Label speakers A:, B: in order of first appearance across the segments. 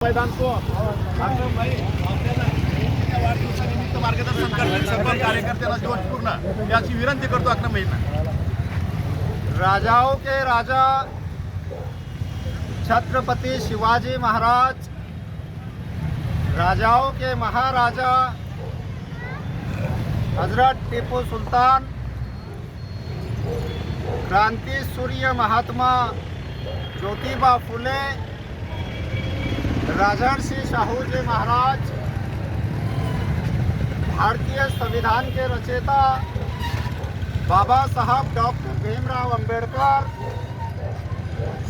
A: मैदान को वाढदिवसानिमित्त मार्गदर्शन करतील सर्व कार्यकर्त्यांना जोशपूर्ण याची विनंती करतो. अकरा महिना
B: राजाओं के राजा छत्रपति शिवाजी महाराज, राजाओं के महाराजा हजरत टीपू सुल्तान, क्रांति सूर्य महात्मा ज्योतिबा फुले, राजर्षि शाहू जी महाराज, भारतीय संविधान के रचयिता बाबा साहब डॉक्टर भीमराव अंबेडकर,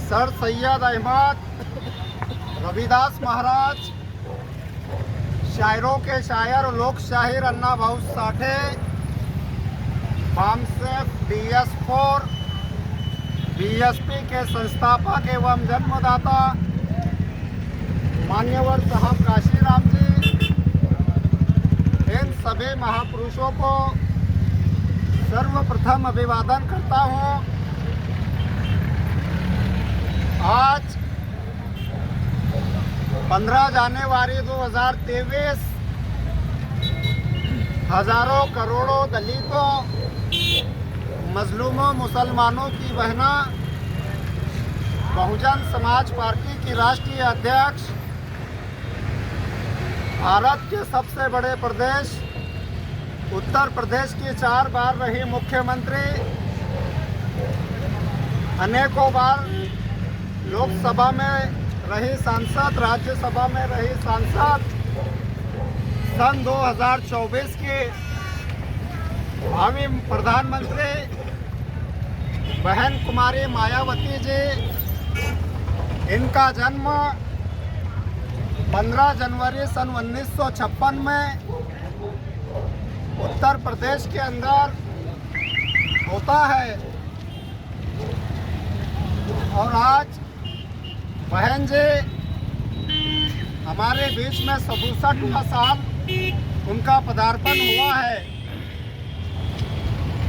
B: सर सैयद अहमद, रविदास महाराज, शायरों के शायर लोक शाहिर अन्ना भाऊ साठे, बामसेफ DS4, BSP के संस्थापक एवं जन्मदाता मान्यवर साहब काशीराम जी, इन सभी महापुरुषों को सर्वप्रथम अभिवादन करता हूँ. आज 15 जनवरी 2023 हजारों करोड़ों दलितों, मजलूमों, मुसलमानों की बहना, बहुजन समाज पार्टी की राष्ट्रीय अध्यक्ष, भारत के सबसे बड़े प्रदेश उत्तर प्रदेश की 4 बार रही मुख्यमंत्री, अनेकों बार लोकसभा में रही सांसद, राज्यसभा में रही सांसद, सन 2024 की भावी प्रधानमंत्री बहन कुमारी मायावती जी, इनका जन्म 15 जनवरी सन 1956 में उत्तर प्रदेश के अंदर होता है. और आज बहन जी हमारे बीच में 67वां साल उनका पदार्पण हुआ है.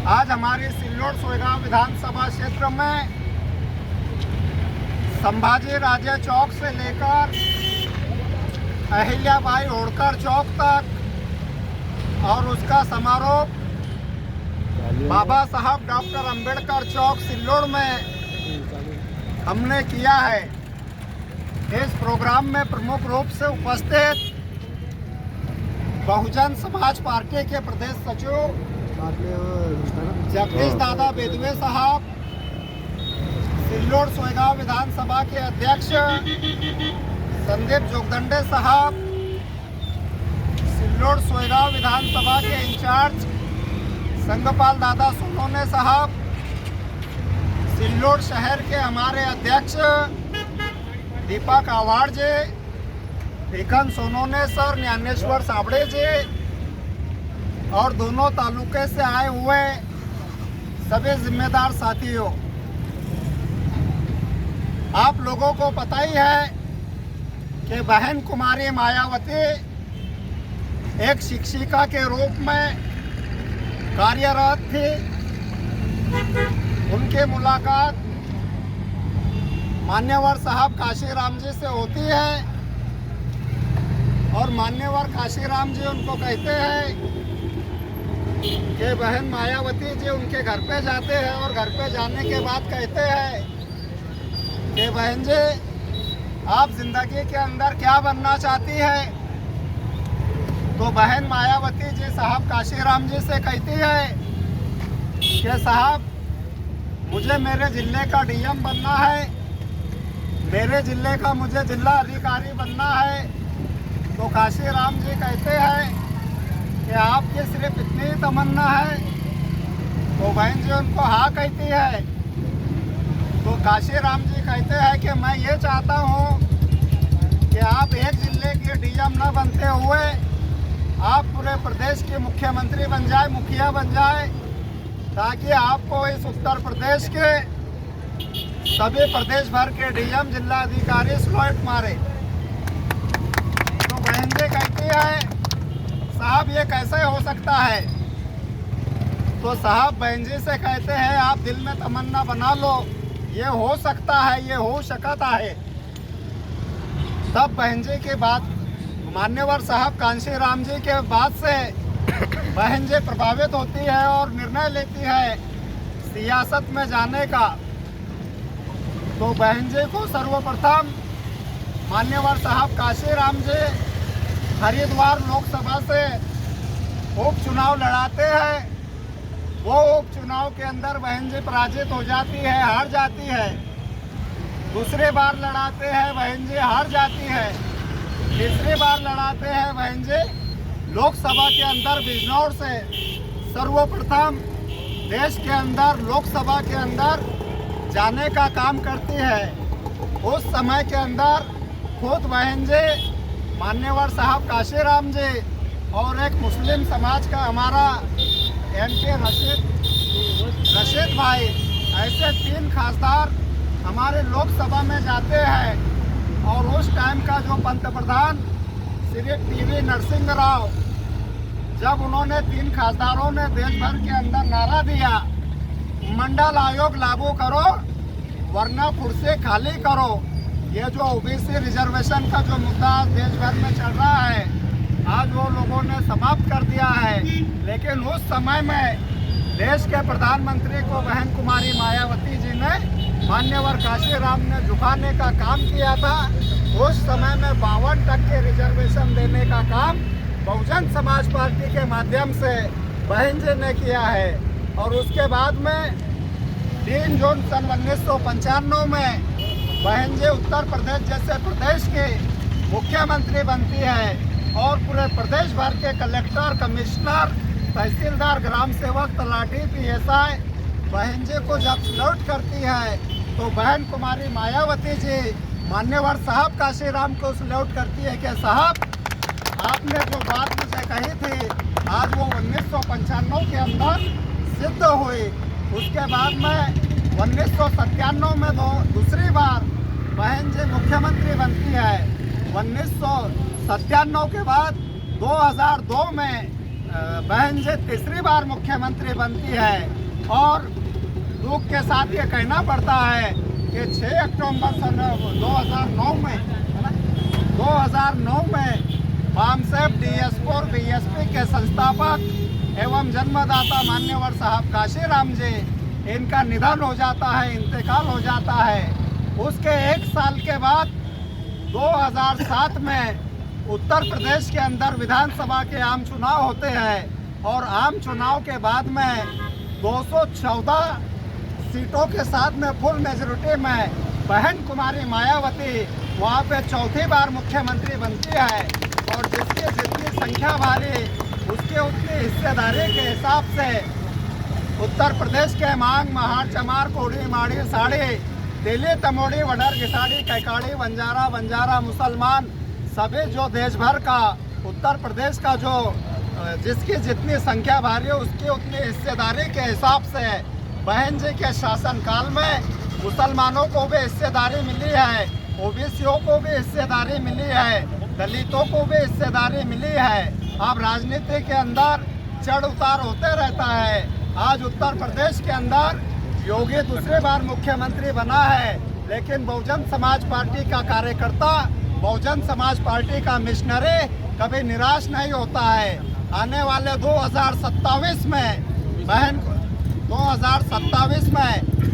B: आज हमारी सिल्लोड सोयगांव विधानसभा क्षेत्र में संभाजी राजे चौक से लेकर अहिल्याबाई होळकर चौक तक और उसका समारोह बाबा साहब डॉक्टर अंबेडकर चौक सिल्लोड में हमने किया है. इस प्रोग्राम में प्रमुख रूप से उपस्थित बहुजन समाज पार्टी के प्रदेश सचिव जगदीश दादा बेदवे साहब, सिल्लोड सोयगांव विधानसभा के अध्यक्ष संदीप जोगदंडे साहब, सिल्लोड सोयगांव विधानसभा के इंचार्ज संगपाल दादा सोनोने साहब, सिल्लोड शहर के हमारे अध्यक्ष दीपक आवाड़ जी, भिखन सोनोने सर, ज्ञानेश्वर साबड़े जी और दोनों तालुके से आए हुए सभी जिम्मेदार साथियों, आप लोगों को पता ही है कि बहन कुमारी मायावती एक शिक्षिका के रूप में कार्यरत थी. उनकी मुलाकात मान्यवर साहब काशीराम जी से होती है और मान्यवर काशीराम जी उनको कहते हैं कि बहन मायावती जी उनके घर पे जाते हैं और घर पे जाने के बाद कहते हैं कि बहन जी आप जिंदगी के अंदर क्या बनना चाहती है. तो बहन मायावती जी साहब काशीराम जी से कहती है कि साहब मुझे मेरे जिले का DM बनना है, मेरे जिले का मुझे जिला अधिकारी बनना है. तो काशीराम जी कहते हैं कि आपकी सिर्फ इतनी ही तमन्ना है. तो बहन जी उनको हाँ कहती है. तो काशीराम जी कहते हैं कि मैं ये चाहता हूँ कि आप एक जिले के DM न बनते हुए आप पूरे प्रदेश के मुख्यमंत्री बन जाए, मुखिया बन जाए, ताकि आपको इस उत्तर प्रदेश के सभी प्रदेश भर के DM जिला अधिकारी स्लॉट मारे. तो बहन जी कहती है साहब ये कैसे हो सकता है. तो साहब बहन जी से कहते हैं आप दिल में तमन्ना बना लो, ये हो सकता है, ये हो सकता है. तब बहन जी की बात, मान्यवर साहब कांशी राम जी के बात से बहन जी प्रभावित होती है और निर्णय लेती है सियासत में जाने का। तो बहन जी को सर्वप्रथम मान्यवर साहब कांशी राम जी हरिद्वार लोकसभा से उपचुनाव लड़ाते हैं। वो उपचुनाव के अंदर बहन जी पराजित हो जाती है, हार जाती है। दूसरी बार लड़ाते हैं, बहन जी हार जाती है। तीसरी बार लड़ाते हैं, बहन जी लोकसभा के अंदर बिजनौर से सर्वप्रथम देश के अंदर लोकसभा के अंदर जाने का काम करती है। उस समय के अंदर खुद बहन जी मान्यवर साहब कांशी राम जी और एक मुस्लिम समाज का हमारा MP रशीद भाई, ऐसे 3 खासदार हमारे लोकसभा में जाते हैं। और उस टाइम का जो पंतप्रधान श्री TV नरसिंह राव, जब उन्होंने 3 खासदारों ने देश भर के अंदर नारा दिया, मंडल आयोग लागू करो वरना कुर्सी खाली करो। ये जो OBC रिजर्वेशन का जो मुद्दा देश भर में चल रहा है, आज वो लोगों ने समाप्त कर दिया है। लेकिन उस समय में देश के प्रधानमंत्री को बहन कुमारी मायावती जी ने मान्यवर कांशी राम ने झुकाने का काम किया था। उस समय में 52% रिजर्वेशन देने का काम बहुजन समाज पार्टी के माध्यम से बहन जी ने किया है। और उसके बाद में 3 जून सन 1995 में बहन जी उत्तर प्रदेश जैसे प्रदेश की मुख्यमंत्री बनती है और पूरे प्रदेश भर के कलेक्टर, कमिश्नर, तहसीलदार, ग्राम सेवक, तलाठी, PSI बहन जी को जब सल्यूट करती है तो बहन कुमारी मायावती जी मान्यवर साहब कांशी राम को सल्यूट करती है कि साहब आपने जो बात मुझे कही थी आज वो 1995 के अंदर सिद्ध हुई। उसके बाद में 1997 में दूसरी बार बहन जी मुख्यमंत्री बनती है। 1997 के बाद 2002 में बहन जी तीसरी बार मुख्यमंत्री बनती है। और दुख के साथ ये कहना पड़ता है कि 6 अक्टूबर सन 2009 में बामसेब DSP और BSP के संस्थापक एवं जन्मदाता मान्यवर साहब कांशी राम जी, इनका निधन हो जाता है, इंतकाल हो जाता है। उसके 1 साल के बाद 2007 में उत्तर प्रदेश के अंदर विधानसभा के आम चुनाव होते हैं और आम चुनाव के बाद में 214 सीटों के साथ में फुल मेजोरिटी में बहन कुमारी मायावती वहाँ पे चौथी बार मुख्यमंत्री बनती है। और जिसकी जितनी संख्या भारी उसकी उतनी हिस्सेदारी के हिसाब से उत्तर प्रदेश के मांग, महाड़, चमार, कोड़ी, माड़ी, साड़ी, दिल्ली, तमोड़ी, वडर, घिसाड़ी, कैकाड़ी, बंजारा, मुसलमान, सभी जो देश भर का उत्तर प्रदेश का जो जिसकी जितनी संख्या भारी है उसकी उतनी हिस्सेदारी के हिसाब से बहन जी के शासनकाल में मुसलमानों को भी हिस्सेदारी मिली है, OBCओं को भी हिस्सेदारी मिली है, दलितों को भी हिस्सेदारी मिली है। अब राजनीति के अंदर चढ़ उतार होते रहता है। आज उत्तर प्रदेश के अंदर योगी दूसरी बार मुख्यमंत्री बना है, लेकिन बहुजन समाज पार्टी का कार्यकर्ता, बहुजन समाज पार्टी का मिशनरी कभी निराश नहीं होता है। आने वाले 2027 में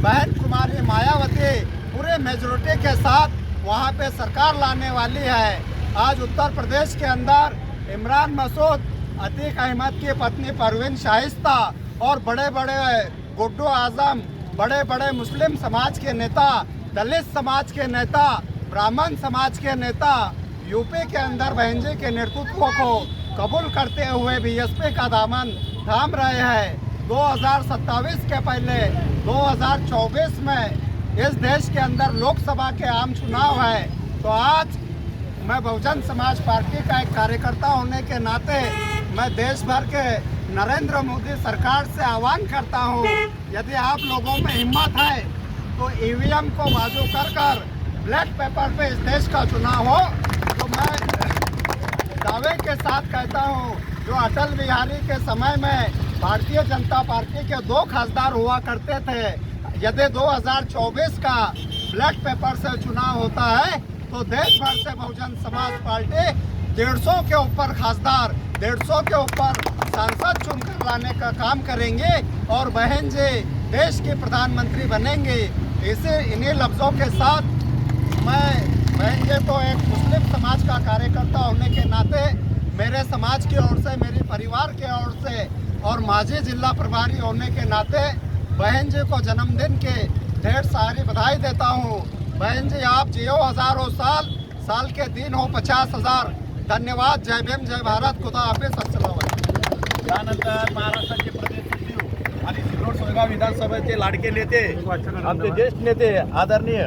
B: बहन कुमारी मायावती पूरे मेजोरिटी के साथ वहां पे सरकार लाने वाली है। आज उत्तर प्रदेश के अंदर इमरान मसूद, अतीक अहमद की पत्नी परवीन शाइस्ता और बड़े बड़े गुड्डू आजम, बड़े बड़े मुस्लिम समाज के नेता, दलित समाज के नेता, ब्राह्मण समाज के नेता यूपी के अंदर बहन जी के नेतृत्व को कबूल करते हुए BSP का दामन थाम रहे हैं। 2027 के पहले 2024 में इस देश के अंदर लोकसभा के आम चुनाव है। तो आज मैं बहुजन समाज पार्टी का एक कार्यकर्ता होने के नाते मैं देश भर के नरेंद्र मोदी सरकार से आह्वान करता हूं, यदि आप लोगों में हिम्मत है तो EVM को बाजू कर ब्लैक पेपर पे इस देश का चुनाव हो। तो मैं दावे के साथ कहता हूं, जो अटल बिहारी के समय में भारतीय जनता पार्टी के 2 खासदार हुआ करते थे, यदि 2024 का ब्लैक पेपर से चुनाव होता है तो देश भर से बहुजन समाज पार्टी 150 के ऊपर खासदार, 150 के ऊपर सांसद चुनकर लाने का काम करेंगे और बहन जी देश के प्रधानमंत्री बनेंगे। इन्हीं लफ्ज़ों के साथ मैं बहन जी को एक मुस्लिम समाज का कार्यकर्ता होने के नाते मेरे समाज की ओर से, मेरे परिवार की ओर से और मांझी जिला प्रभारी होने के नाते बहन जी को जन्मदिन के ढेर सारी बधाई देता हूँ। बहन जी आप जियो हजारों साल, साल के दिन हो 50,000। धन्यवाद। जय भीम, जय भारत, खुदा हाफिज, अस्सलाम वालेकुम।
A: त्यानंतर महाराष्ट्राचे प्रदेश सचिव आणि सिल्लोड सोयगाव विधानसभेचे लाडके नेते, आमचे ज्येष्ठ नेते आदरणीय